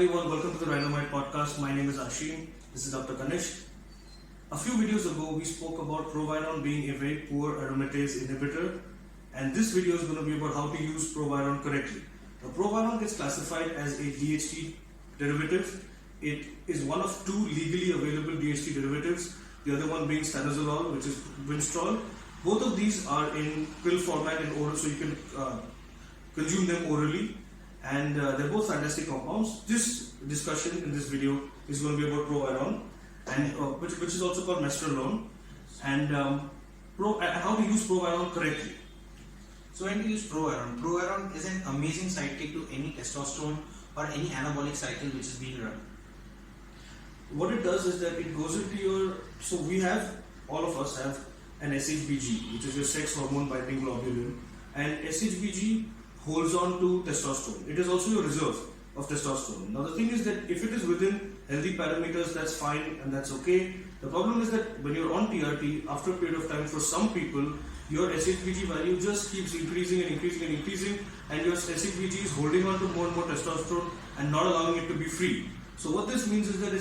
everyone, welcome to the Rhinomite podcast. My name is Ashim. This is Dr. Ganesh. A few videos ago, we spoke about Proviron being a very poor aromatase inhibitor, and this video is going to be about how to use Proviron correctly. Now, Proviron gets classified as a DHT derivative. It is one of two legally available DHT derivatives, the other one being stanozolol, which is Winstrol. Both of these are in pill format and oral, so you can consume them orally. And they're both fantastic compounds. This discussion in this video is going to be about Proviron, and which is also called Mestrolone, and how to use Proviron correctly. So when we use Proviron is an amazing sidekick to any testosterone or any anabolic cycle which is being run. What it does is that it goes into your, so we have, all of us have an SHBG, which is your sex hormone binding globulin, and SHBG holds on to testosterone. It is also your reserve of testosterone. Now the thing is that if it is within healthy parameters, that's fine and that's okay. The problem is that when you're on TRT, after a period of time, for some people, your SHBG value just keeps increasing and increasing and increasing, and your SHBG is holding on to more and more testosterone and not allowing it to be free. So what this means is that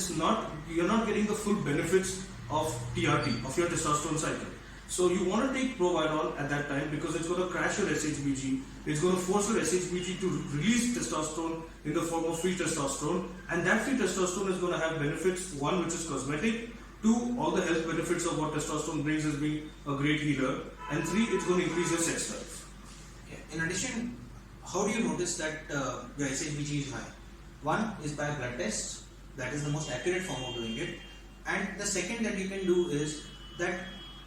you're not getting the full benefits of TRT, of your testosterone cycle. So you want to take Proviron at that time because it's going to crash your SHBG. It's going to force your SHBG to release testosterone in the form of free testosterone, and that free testosterone is going to have benefits. One, which is cosmetic. Two, all the health benefits of what testosterone brings as being a great healer. And three, it's going to increase your sex drive. In addition, how do you notice that your SHBG is high? One is by a blood test. That is the most accurate form of doing it. And the second that you can do is that,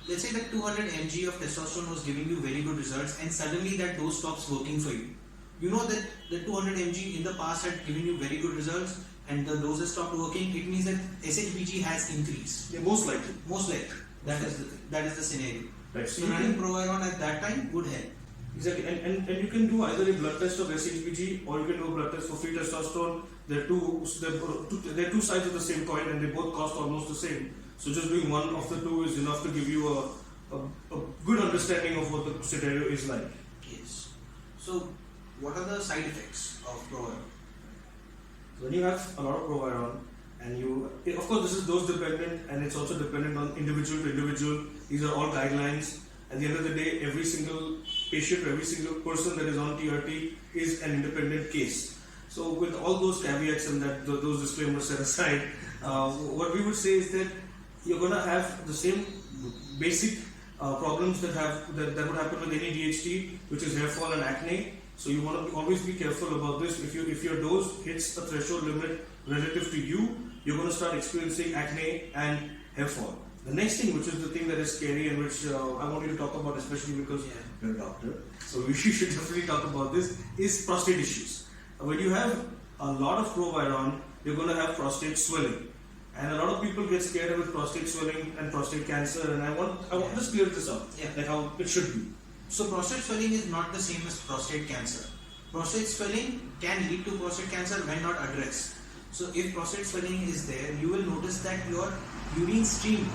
let's say that 200 mg of testosterone was giving you very good results, and suddenly that dose stops working for you. You know that the 200 mg in the past had given you very good results and the doses stopped working. It means that SHBG has increased. Yeah, most likely. Most likely. That is the scenario. Right. So running Proviron at that time would help. Exactly, and you can do either a blood test of SHBG or you can do a blood test for free testosterone. They're two sides of the same coin, and they both cost almost the same. So just doing one of the two is enough to give you a good understanding of what the scenario is like. Yes. So what are the side effects of Proviron? When you have a lot of Proviron, and of course this is dose dependent, and it's also dependent on individual to individual. These are all guidelines. At the end of the day, every single patient, every single person that is on TRT is an independent case. So with all those caveats and those disclaimers set aside, what we would say is that you're going to have the same basic problems that would happen with any DHT, which is hair fall and acne. So you want to always be careful about this. If your dose hits a threshold limit relative to you, you're going to start experiencing acne and hair fall. The next thing, which is the thing that is scary and which I want you to talk about, especially because you're a doctor, so we should definitely talk about this, is prostate issues. When you have a lot of Proviron, you're going to have prostate swelling. And a lot of people get scared with prostate swelling and prostate cancer, and I want to just clear this up, like how it should be. So prostate swelling is not the same as prostate cancer. Prostate swelling can lead to prostate cancer when not addressed. So if prostate swelling is there, you will notice that your urine stream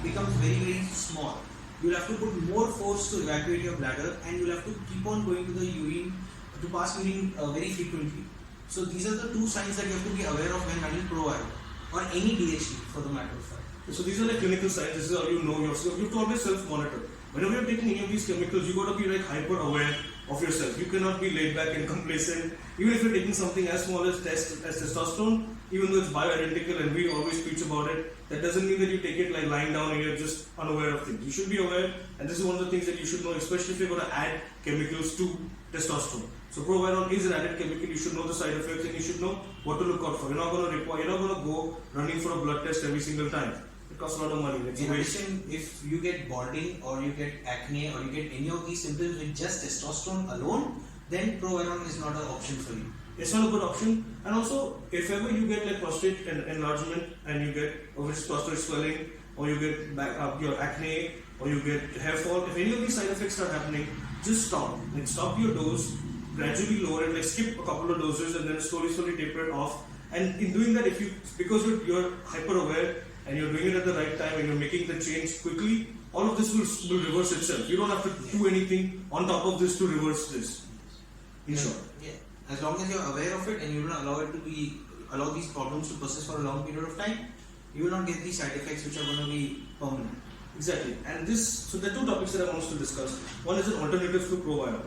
becomes very, very small. You'll have to put more force to evacuate your bladder, and you'll have to keep on going to the urine, to pass urine very frequently. So these are the two signs that you have to be aware of when running Proviron, or any DHT for the matter of fact. So these are like clinical signs. This is how you know yourself. You have to always self-monitor. Whenever you're taking any of these chemicals, you got to be like hyper-aware of yourself. You cannot be laid back and complacent. Even if you're taking something as small as testosterone, even though it's bioidentical and we always preach about it, that doesn't mean that you take it like lying down and you're just unaware of things. You should be aware, and this is one of the things that you should know, especially if you're going to add chemicals to testosterone. So Proviron is an added chemical. You should know the side effects and you should know what to look out for. You're not going to go running for a blood test every single time. It costs a lot of money. In addition, if you get balding or you get acne or you get any of these symptoms with just testosterone alone, then Proviron is not an option for you. It's not a good option. And also, if ever you get like prostate enlargement and you get prostate swelling, or you get your acne, or you get hair fall, if any of these side effects start happening, just stop. Like stop your dose, gradually lower it, like skip a couple of doses and then slowly taper it off. And in doing that, because you're hyper aware and you're doing it at the right time and you're making the change quickly, all of this will reverse itself. You don't have to do anything on top of this to reverse this. In short. Yeah. As long as you're aware of it and you don't allow it to be allow these problems to persist for a long period of time, you will not get these side effects which are going to be permanent. Exactly, and so there are two topics that I want us to discuss. One is an alternative to Proviron.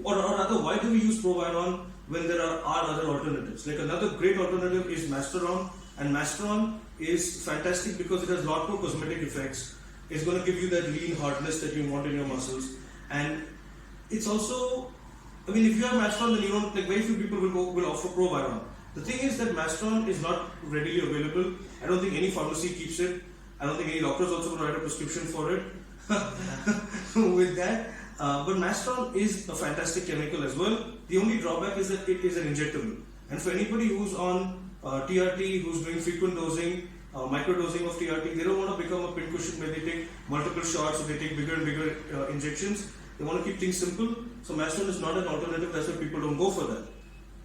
Or rather, why do we use Proviron when there are other alternatives? Like another great alternative is Masteron, and Masteron is fantastic because it has a lot more cosmetic effects. It's going to give you that lean hardness that you want in your muscles, and it's also, I mean, if you have Masteron, then you don't, like, very few people will offer Proviron. The thing is that Masteron is not readily available. I don't think any pharmacy keeps it. I don't think any doctor is also going to write a prescription for it with that. But Masteron is a fantastic chemical as well. The only drawback is that it is an injectable. And for anybody who's on TRT, who's doing frequent dosing, microdosing of TRT, they don't want to become a pincushion where they take multiple shots or they take bigger and bigger injections. They want to keep things simple. So Masteron is not an alternative. That's why people don't go for that.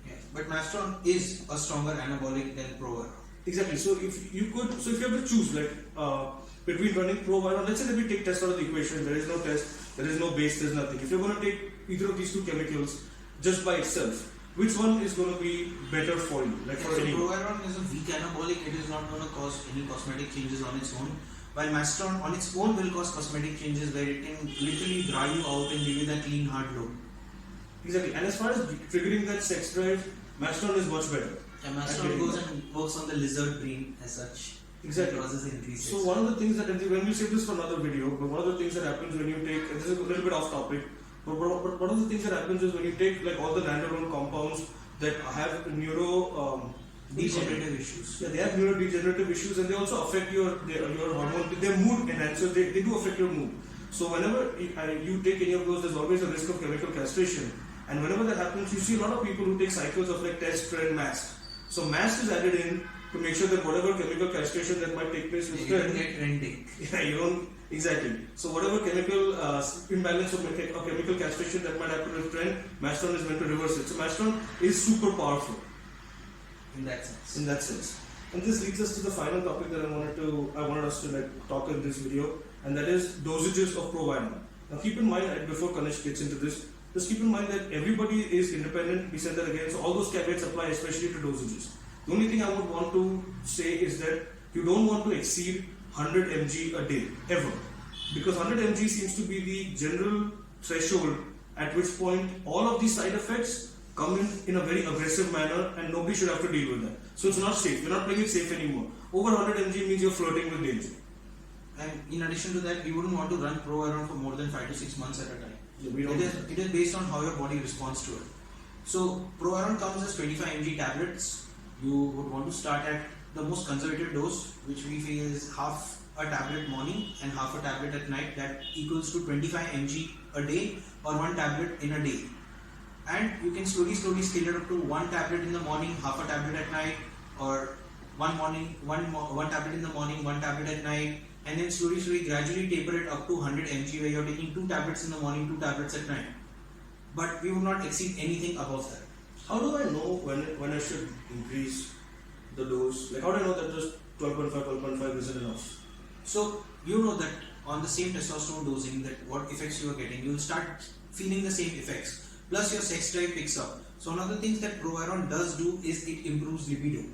Yes, but Masteron is a stronger anabolic than Proviron. Exactly. So if you have to choose, like, between running Proviron, let's say that we take test out of the equation. There is no test, there is no base, there's nothing. If you're going to take either of these two chemicals just by itself, which one is going to be better for you? Like, for so anyone? Proviron is a weak anabolic. It is not going to cause any cosmetic changes on its own. While Masteron on its own will cause cosmetic changes where it can literally dry you out and give you that clean hard look. Exactly. And as far as triggering that sex drive, Masteron is much better. Yeah, Masteron goes and works on the lizard brain as such. Exactly. It causes increased So sex one of the things that, when we save this for another video, but one of the things that happens when you take, this is a little bit off topic, but one of the things that happens is when you take like all the nandrolone compounds that have degenerative issues. Yeah, they have neurodegenerative issues, and they also affect your hormone, their mood enhancers. They do affect your mood. So whenever you take any of those, there's always a risk of chemical castration. And whenever that happens, you see a lot of people who take cycles of like test, trend, mast. So mast is added in to make sure that whatever chemical castration that might take place with You trend. don't get trending. Yeah, you don't exactly. So whatever chemical imbalance or chemical castration that might happen with trend, Masteron is meant to reverse it. So Masteron is super powerful In that sense. in that sense. And this leads us to the final topic that I wanted us to like talk in this video, and that is dosages of Proviron. Now keep in mind, before Kanesh gets into this, just keep in mind that everybody is independent. We said that again, so all those caveats apply, especially to dosages. The only thing I would want to say is that you don't want to exceed 100 mg a day, ever. Because 100 mg seems to be the general threshold at which point all of these side effects come in a very aggressive manner and nobody should have to deal with that. So it's not safe. You're not playing it safe anymore. Over 100 mg means you're flirting with danger. And in addition to that, we wouldn't want to run Proviron for more than 5 to 6 months at a time. Yeah, It is based on how your body responds to it. So Proviron comes as 25 mg tablets. You would want to start at the most conservative dose, which we feel is half a tablet morning and half a tablet at night. That equals to 25 mg a day or 1 tablet in a day. And you can slowly scale it up to 1 tablet in the morning, half a tablet at night, or one tablet in the morning, 1 tablet at night, and then slowly gradually taper it up to 100 mg where you're taking 2 tablets in the morning, 2 tablets at night. But we would not exceed anything above that. How do I know when I should increase the dose? Like, how do I know that just 12.5 isn't enough? So you know that on the same testosterone dosing, that what effects you are getting, you'll start feeling the same effects. Plus your sex drive picks up. So one of the things that Proviron does do is it improves libido.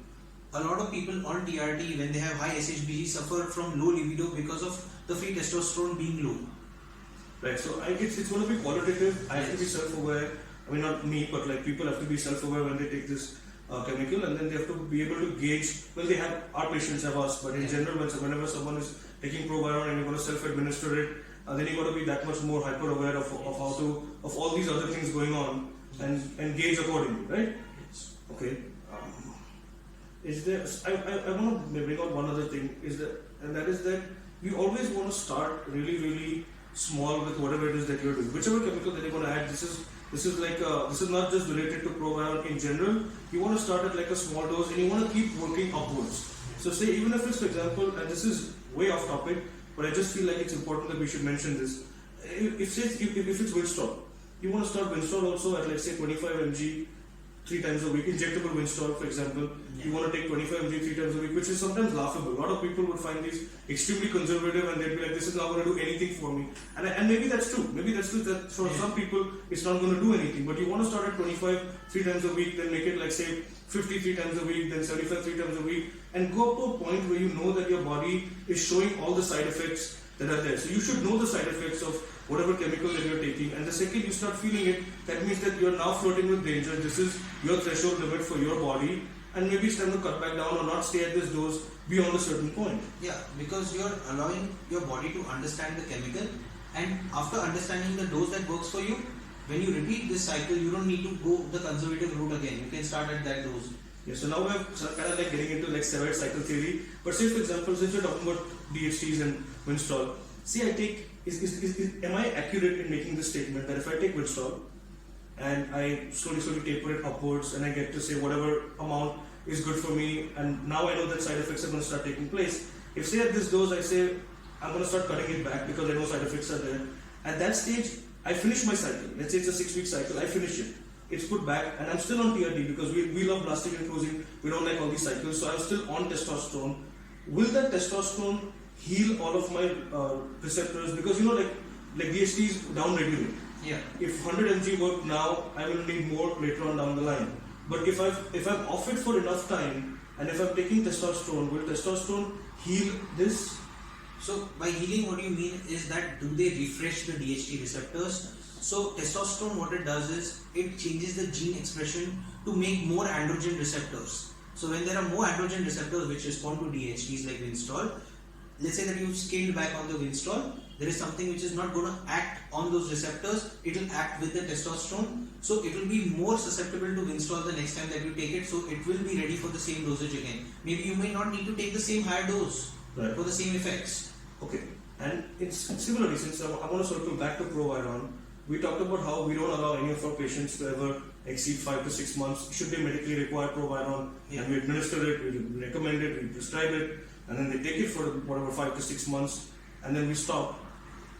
A lot of people on TRT, when they have high SHBG, suffer from low libido because of the free testosterone being low. Right, so it's going to be qualitative. I have to be self-aware. I mean, not me, but like people have to be self-aware when they take this chemical, and then they have to be able to gauge. Well, they have, our patients have us, but in general, whenever someone is taking Proviron and you're going to self-administer it, then you've got to be that much more hyper-aware of all these other things going on and gauge accordingly, right? Yes. Okay. Is there? I want to bring out one other thing. And that is that we always want to start really small with whatever it is that you're doing. Whichever chemical that you're going to add, this is not just related to Proviron in general. You want to start at like a small dose and you want to keep working upwards. So say even if it's, for example, and this is way off topic, but I just feel like it's important that we should mention this. If it's Winstrol, you want to start Winstrol also at, let's say, 25 mg 3 times a week, injectable Winstrol for example, you want to take 25 mg 3 times a week, which is sometimes laughable. A lot of people would find these extremely conservative and they'd be like, this is not going to do anything for me. And maybe that's true. Maybe that's true that for some people it's not going to do anything. But you want to start at 25 3 times a week, then make it like say 50 3 times a week, then 75 3 times a week, and go up to a point where you know that your body is showing all the side effects that are there. So you should know the side effects of whatever chemical that you're taking, and the second you start feeling it, that means that you're now flirting with danger. This is your threshold limit for your body, and maybe it's time to cut back down or not stay at this dose beyond a certain point. Yeah, because you're allowing your body to understand the chemical, and after understanding the dose that works for you, when you repeat this cycle, you don't need to go the conservative route again. You can start at that dose. Yeah, so now we're kind of like getting into like steroid cycle theory. But say for example, since we're talking about DHTs and Winstrol, see I take, am I accurate in making this statement that if I take Winstrol and I slowly taper it upwards and I get to say whatever amount is good for me, and now I know that side effects are going to start taking place. If say at this dose I say I'm going to start cutting it back because I know side effects are there, at that stage I finish my cycle. Let's say it's a 6-week cycle, I finish it. It's put back and I'm still on TRT because we love blasting and closing, we don't like all these cycles, so I'm still on testosterone. Will that testosterone heal all of my receptors? Because you know like DHT is down regulate. Yeah. If 100 mg work now, I will need more later on down the line. But if I'm off it for enough time and if I'm taking testosterone, will testosterone heal this? So by healing, what you mean is that do they refresh the DHT receptors? So testosterone, what it does is it changes the gene expression to make more androgen receptors. So when there are more androgen receptors which respond to DHTs like Winstrol, let's say that you scaled back on the Winstrol, there is something which is not going to act on those receptors, it will act with the testosterone, so it will be more susceptible to Winstrol the next time that you take it, so it will be ready for the same dosage again. Maybe you may not need to take the same higher dose for the same effects. Okay, and similarly, since I want to circle back to Proviron, we talked about how we don't allow any of our patients to ever exceed 5 to 6 months should they medically require Proviron, and we administer it, we recommend it, we prescribe it, and then they take it for whatever 5 to 6 months, and then we stop.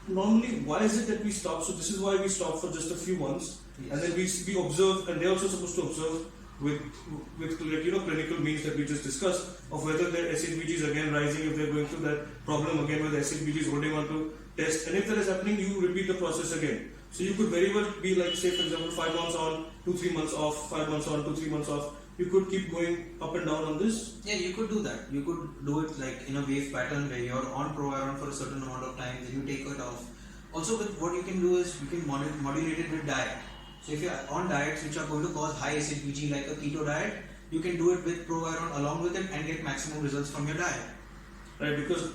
Normally, why is it that we stop? So this is why we stop for just a few months, and then we observe, and they're also supposed to observe with clinical means that we just discussed of whether their SHBG is again rising, if they're going through that problem again where the SHBG is holding on to test, and if that is happening, you repeat the process again. So you could very well be like, say for example, 5 months on, 2-3 months off, 5 months on, 2-3 months off. You could keep going up and down on this. Yeah, you could do that. You could do it like in a wave pattern where you're on Proviron for a certain amount of time, then you take it off. Also, with what you can do is you can modulate it with diet. So if you're on diets which are going to cause high SHBG like a keto diet, you can do it with Proviron along with it and get maximum results from your diet. Right, because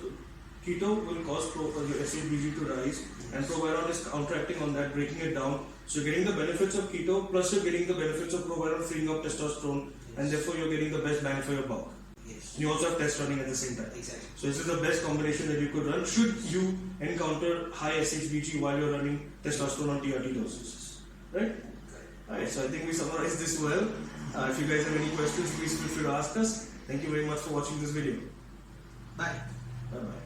keto will cause your SHBG to rise, and Proviron is counteracting on that, breaking it down. So you're getting the benefits of keto, plus you're getting the benefits of Proviron freeing up testosterone, and therefore you're getting the best bang for your buck. Yes. You also have test running at the same time. Exactly. So this is the best combination that you could run should you encounter high SHBG while you're running testosterone on TRT doses. Right? Alright, so I think we summarized this well. If you guys have any questions, please feel free to ask us. Thank you very much for watching this video. Bye. Bye bye.